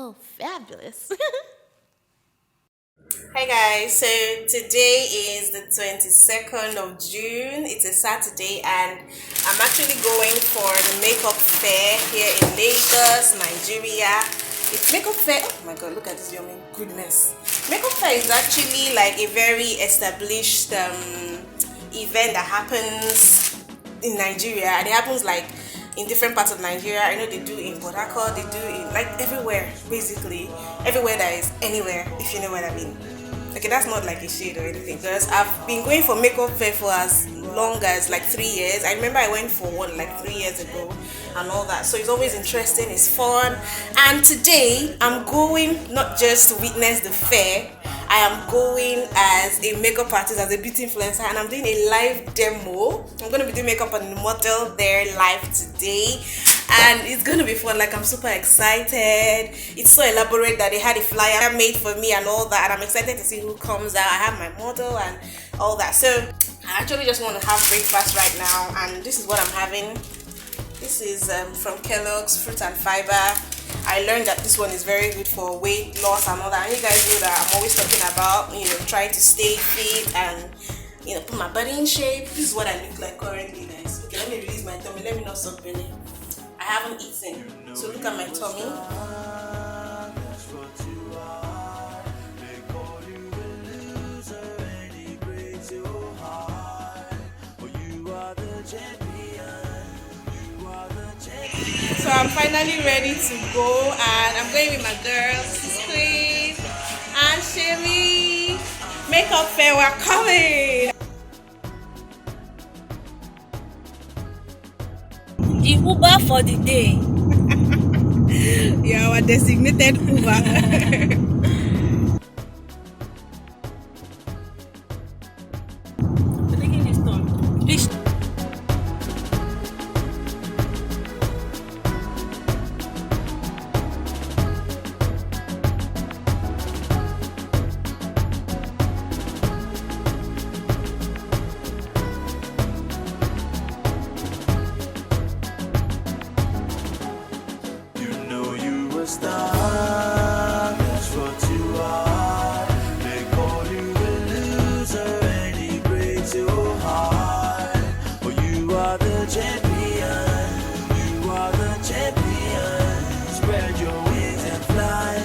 so fabulous. Hi guys, so today is the 22nd of June. It's a Saturday and I'm actually going for the makeup fair here in Lagos, Nigeria. It's makeup fair. Oh my god, look at this yummy goodness. Makeup fair is actually like a very established event that happens in Nigeria, and it happens like in different parts of Nigeria. I know they do in Port Harcourt, they do it like everywhere, basically everywhere that is anywhere, if you know what I mean. Okay, that's not like a shade or anything, because I've been going for makeup fair for as long as like 3 years. I remember I went for one like 3 years ago and all that, so it's always interesting, it's fun. And today I'm going not just to witness the fair, I am going as a makeup artist, as a beauty influencer, and I'm doing a live demo. I'm going to be doing makeup on the model there live today, and it's going to be fun. Like, I'm super excited. It's so elaborate that they had a flyer made for me and all that, and I'm excited to see who comes out. I have my model and all that. So I actually just want to have breakfast right now, and this is what I'm having. This is from Kellogg's Fruit and Fiber. I learned that this one is very good for weight loss and all that, and you guys know that I'm always talking about, you know, trying to stay fit and, you know, put my body in shape. This is what I look like currently, guys. Okay, let me release my tummy, let me not suck belly. I haven't eaten, so look at my tummy. So I'm finally ready to go, and I'm going with my girls, Queen and Shelly. Makeup fair, we're coming. The Uber for the day. Yeah, our designated Uber. Taking this turn. This star, that's what you are. They call you a loser and he breaks your heart. But you are the champion, you are the champion. Spread your wings and fly,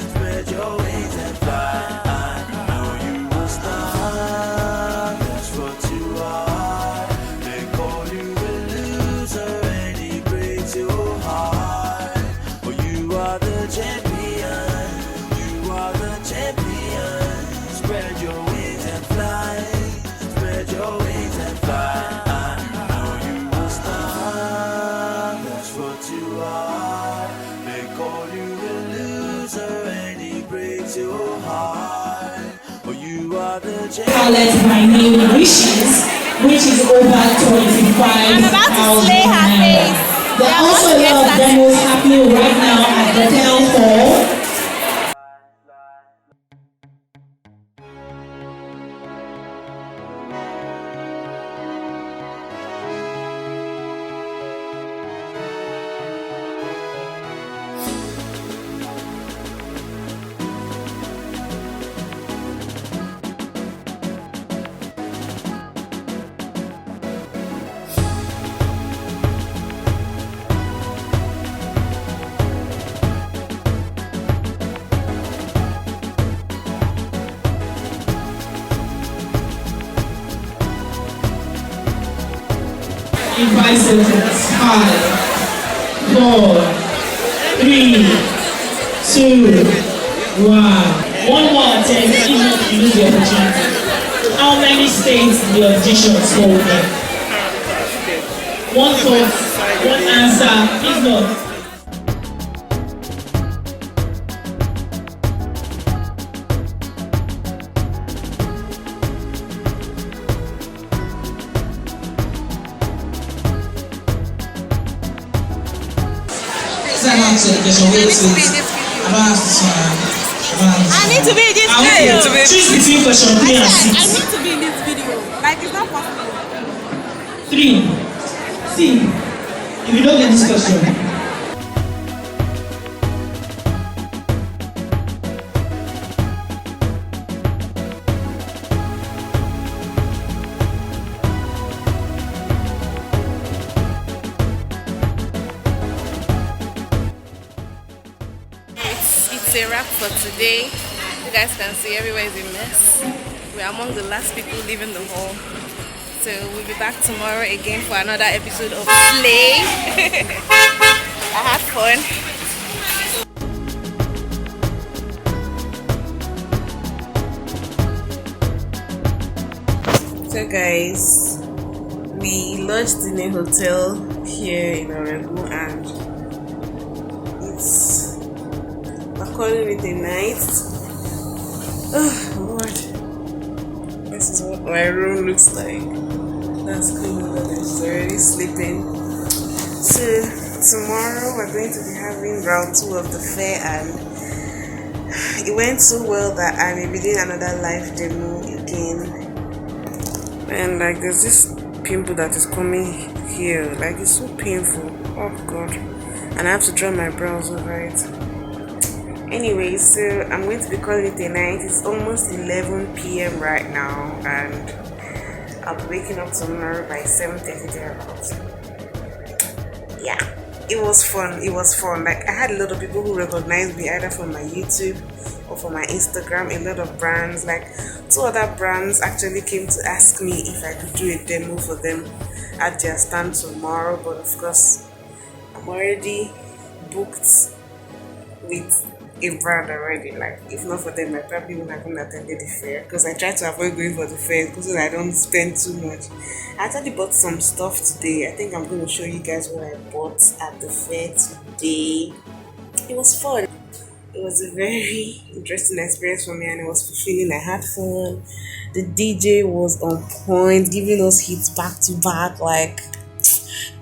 spread your wings and fly. I know you a star, that's what you are. They call you a loser and he breaks your heart. You are the champion, you are the champion. Spread your wings and fly, spread your wings and fly. I know you a star, that's what you are. They call you a loser and he breaks your heart. But you are the champion. Palette by name Wishes, which is over 25,000 naira. There are also a lot of demos happening right now at the town hall. Invite citizens. 5, 4, 3, 2, 1. One more attempt, even if you lose the opportunity. How many states the auditions holding? One thought, one answer, if not. I need to be in this video. Choose between question 3 and 6. I need to be in this video. Like, it's not possible. 3. See, if you don't get this question, it's a wrap for today. You guys can see everywhere is a mess. We're among the last people leaving the hall. So we'll be back tomorrow again for another episode of Slay. I had fun. So guys, we lodged in a hotel here in Oregon and we're calling it a night. Oh Lord, this is what my room looks like. That's cool. She's already sleeping. So tomorrow we're going to be having round 2 of the fair, and it went so well that I may be doing another live demo again. And like there's this pimple that is coming here, like it's so painful. Oh god, and I have to draw my brows over it. Anyway, so I'm going to be calling it a night. It's almost 11 p.m. right now, and I'll be waking up tomorrow by 7:30 thereabouts. Yeah, it was fun. Like I had a lot of people who recognized me either from my YouTube or from my Instagram. A lot of brands, like 2 other brands actually came to ask me if I could do a demo for them at their stand tomorrow, but of course I'm already booked with a brand already. Like if not for them, I probably wouldn't have attended the fair, because I try to avoid going for the fair because I don't spend too much. I actually bought some stuff today. I think I'm going to show you guys what I bought at the fair today. It was fun. It was a very interesting experience for me, and it was fulfilling. I had fun. The DJ was on point, giving us hits back to back. Like,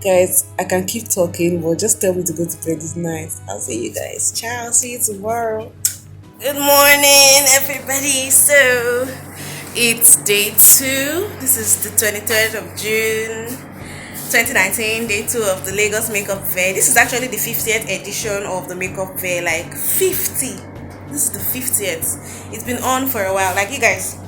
guys, I can keep talking, but just tell me to go to bed this night. I'll see you guys. Ciao. See you tomorrow. Good morning, everybody. So, it's day 2. This is the 23rd of June. 2019, day 2 of the Lagos Makeup Fair. This is actually the 50th edition of the Makeup Fair. Like 50. This is the 50th. It's been on for a while. Like, you guys,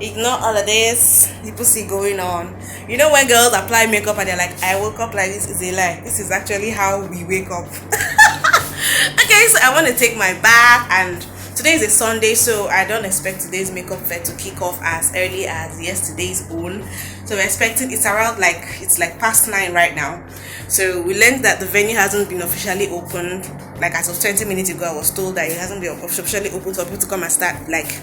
ignore all of this people see going on. You know when girls apply makeup and they're like, I woke up like this, is a lie. This is actually how we wake up. Okay, so I want to take my bath, and today is a Sunday, so I don't expect today's makeup fair to kick off as early as yesterday's own. So we're expecting, it's around like, it's like past 9 right now. So we learned that the venue hasn't been officially opened. Like as of 20 minutes ago, I was told that it hasn't been officially opened for people to come and start, like,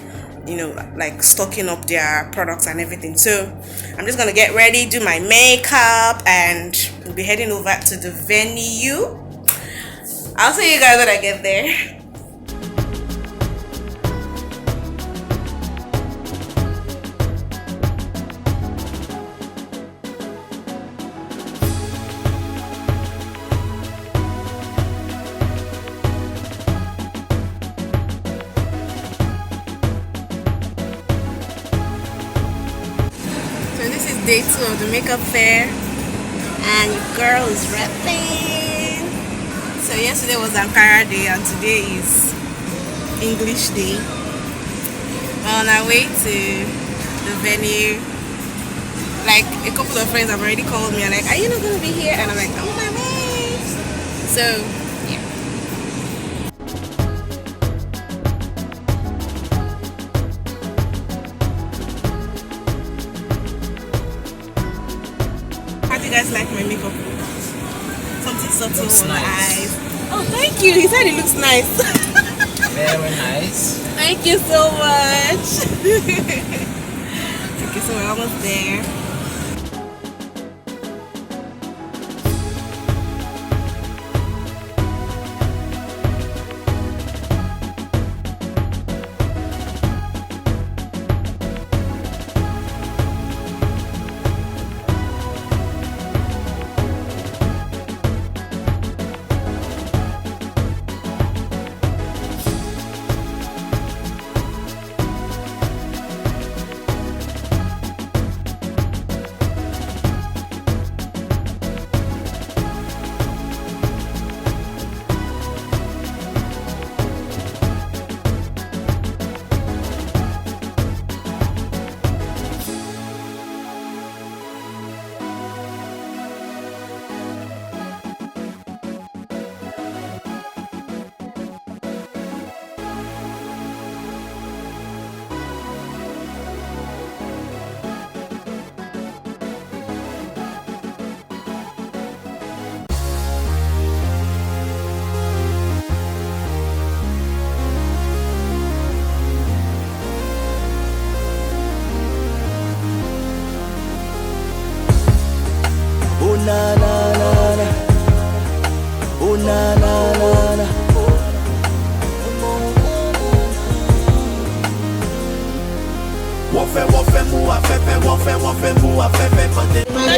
you know, like stocking up their products and everything. So I'm just gonna get ready, do my makeup, and we'll be heading over to the venue. I'll see you guys when I get there. This is day 2 of the makeup fair, and your girl is rapping. So yesterday was Ankara Day and today is English Day. We're on our way to the venue. Like a couple of friends have already called me and like, are you not gonna be here? And I'm like, I'm on my way. So yeah. How do you guys like my makeup? Something subtle Looks on nice. my eyes. Oh, thank you. He said it looks nice. Very nice. Thank you so much. Okay, so we're almost there.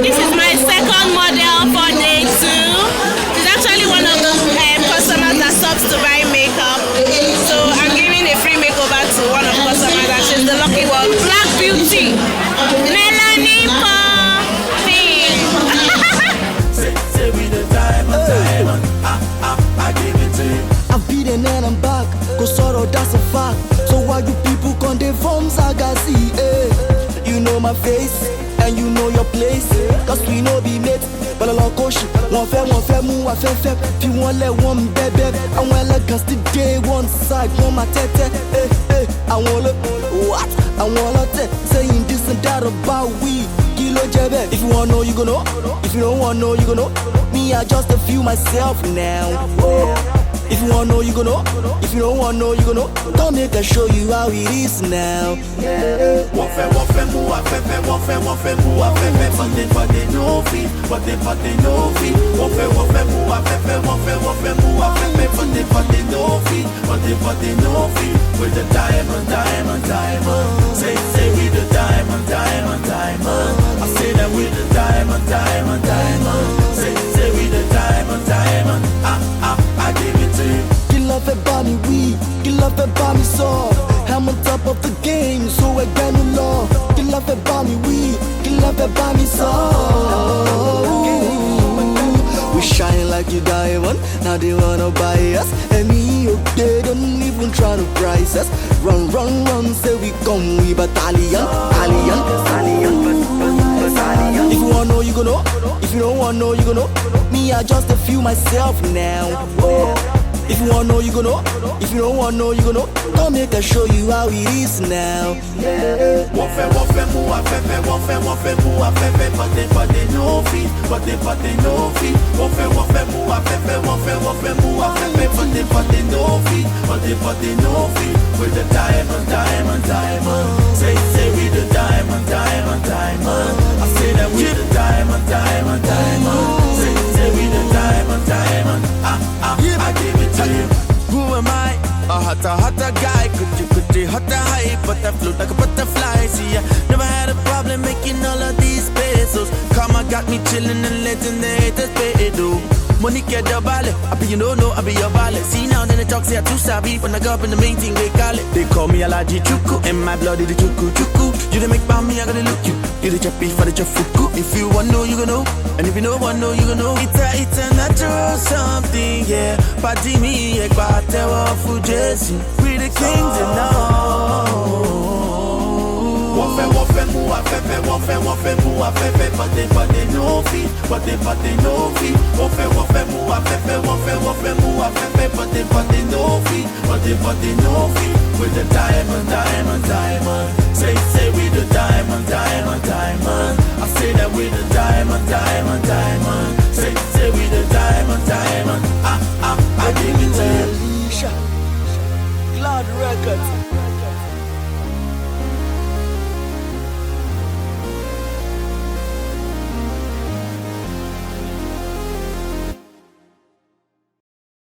this is my second model for day 2. She's actually one of the customers that stops to buy makeup. So I'm giving a free makeover to one of the customers, and she's the lucky one. Black Beauty. Melanie Poppin. Say we the diamond. I give it to you. I'm beating and I'm back, cause sorrow that's a fact. So why you people con the forms I got see, You know my face, and you know your place. Cause we know be mates, but a lot of shit. One fair, move, one fair. If you want let one baby, I want like us today, one side, one my tete, I want look, what? I want to saying this and that about we. Kilo jebe. If you wanna know, you gonna know. If you don't wanna know, you gonna know. Me, I just a few myself now. If you wanna know, you gonna know. If you don't wanna know, you gonna know. Come make I show you how it is now. One fair, move, one fair, but they no fee, but they no fee. One fair, move, one fair, but they no fee, but they no fee. With the diamond. Say we the diamond. I say that with the diamond. Say we the diamond. I give it to you. Kill love it by me weed, kill love it by me soft. I'm on top of the game, so I got no love. Kill love it by me weed, kill love it by me soft. We shine like you diamond, now they wanna buy us. And me, okay, don't even try to price us. Run, say we come, we battalion. If you wanna know, you gonna know. If you don't wanna know, you gonna know. Me, I just a few myself now. If you wanna know, you gonna know. If you don't wanna know, you gonna know. Come make I show you how it is now. One fair, move, one fair, but they no fee, but they no fee. One fair, move, one fair, but they no fee, but they no fee. With the diamond. Say we the diamond. I say that we the diamond. Say we the diamond. I give it to you. Who am I? A hotter guy. Could you hotter hype, but I float like a butterfly. See, I never had a problem making all of these pesos. Karma got me chillin' and letting the haters pay though. Money get the ballet. I be you know, I be your ballet. See now then the talk say I too savvy. When I go up in the main thing they call it. They call me Alaji Chuku. And my blood is the Chuku. You don't make by me, I gotta look you. You the chappy for the chafuku. If you want know, you gonna know. And if you don't want know, you gonna know. It's a natural something, yeah. Party me, ek bate wa fu Jesu. We the kings and now. One fair, move, but they no fee, but they no fee. One fair, move, but they no fee, but they no fee. With the diamond. Say we the diamond. I say that we the diamond. Say we the diamond. I give it to you. Cloud Records.